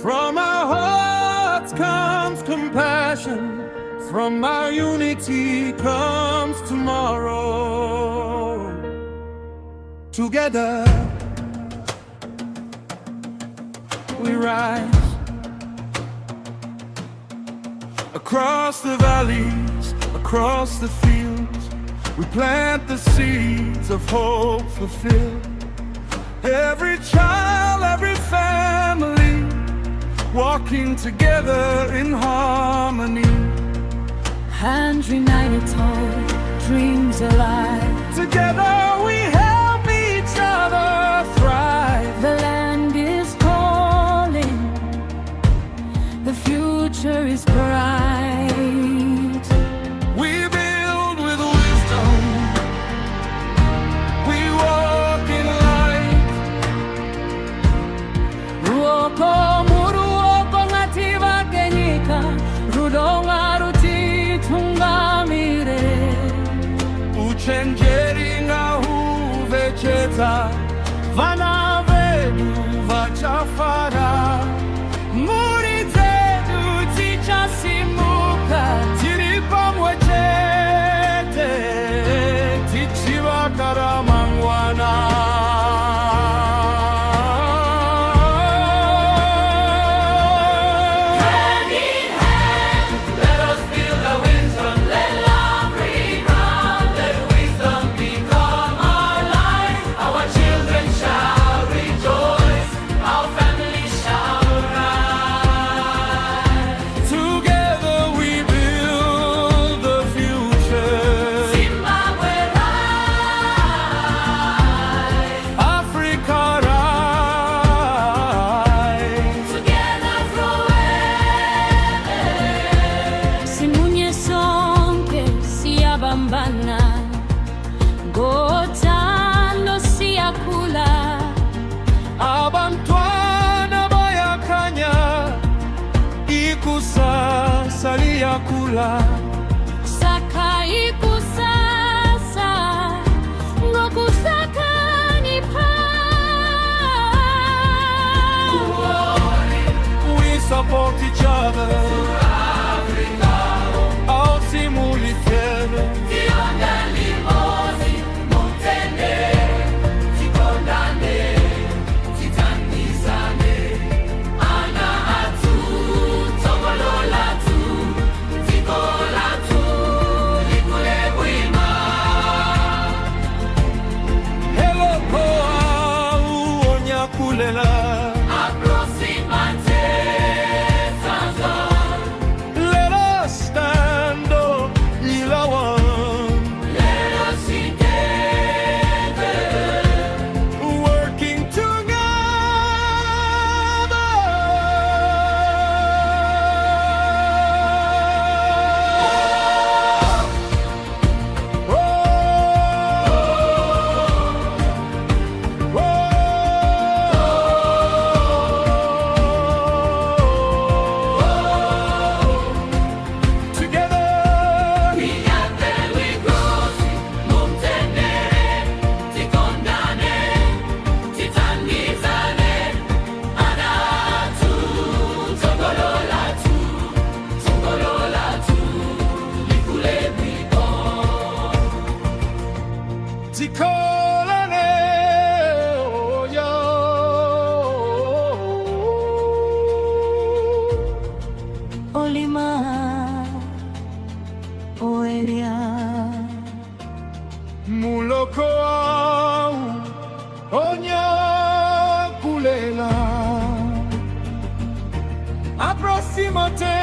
From our hearts comes compassion. From our unity comes tomorrow. Together we rise. Across the valleys, across the fields, we plant the seeds of hope fulfilled. Every child, every family, walking together in harmony. Hands united, hold dreams alive. Together we help each other thrive. The land is calling, the future is bright. We build with wisdom, we walk in light. Ruoko, muruwoko, Ngativake, nyika, Rudo, ngarutitungamire. Uchenjeri, ngahuve, chiedza, Vana, vedu, vachafara, Mhuri, dzedu, dzichasimuka, Tiri, pamwe, chete, Tichivaka, ramangwana. Abantwana bayakanya ikusasa liyakula. Sakai kusasa ngokusakhanipha. We support each other. All simuli fiero. Let us stand up, Ilawan. Let us together, Working together. Oh, oh, together. Tikolane, oh, yo. Olima, Oeria. Muloko au onya kulela. Aproximate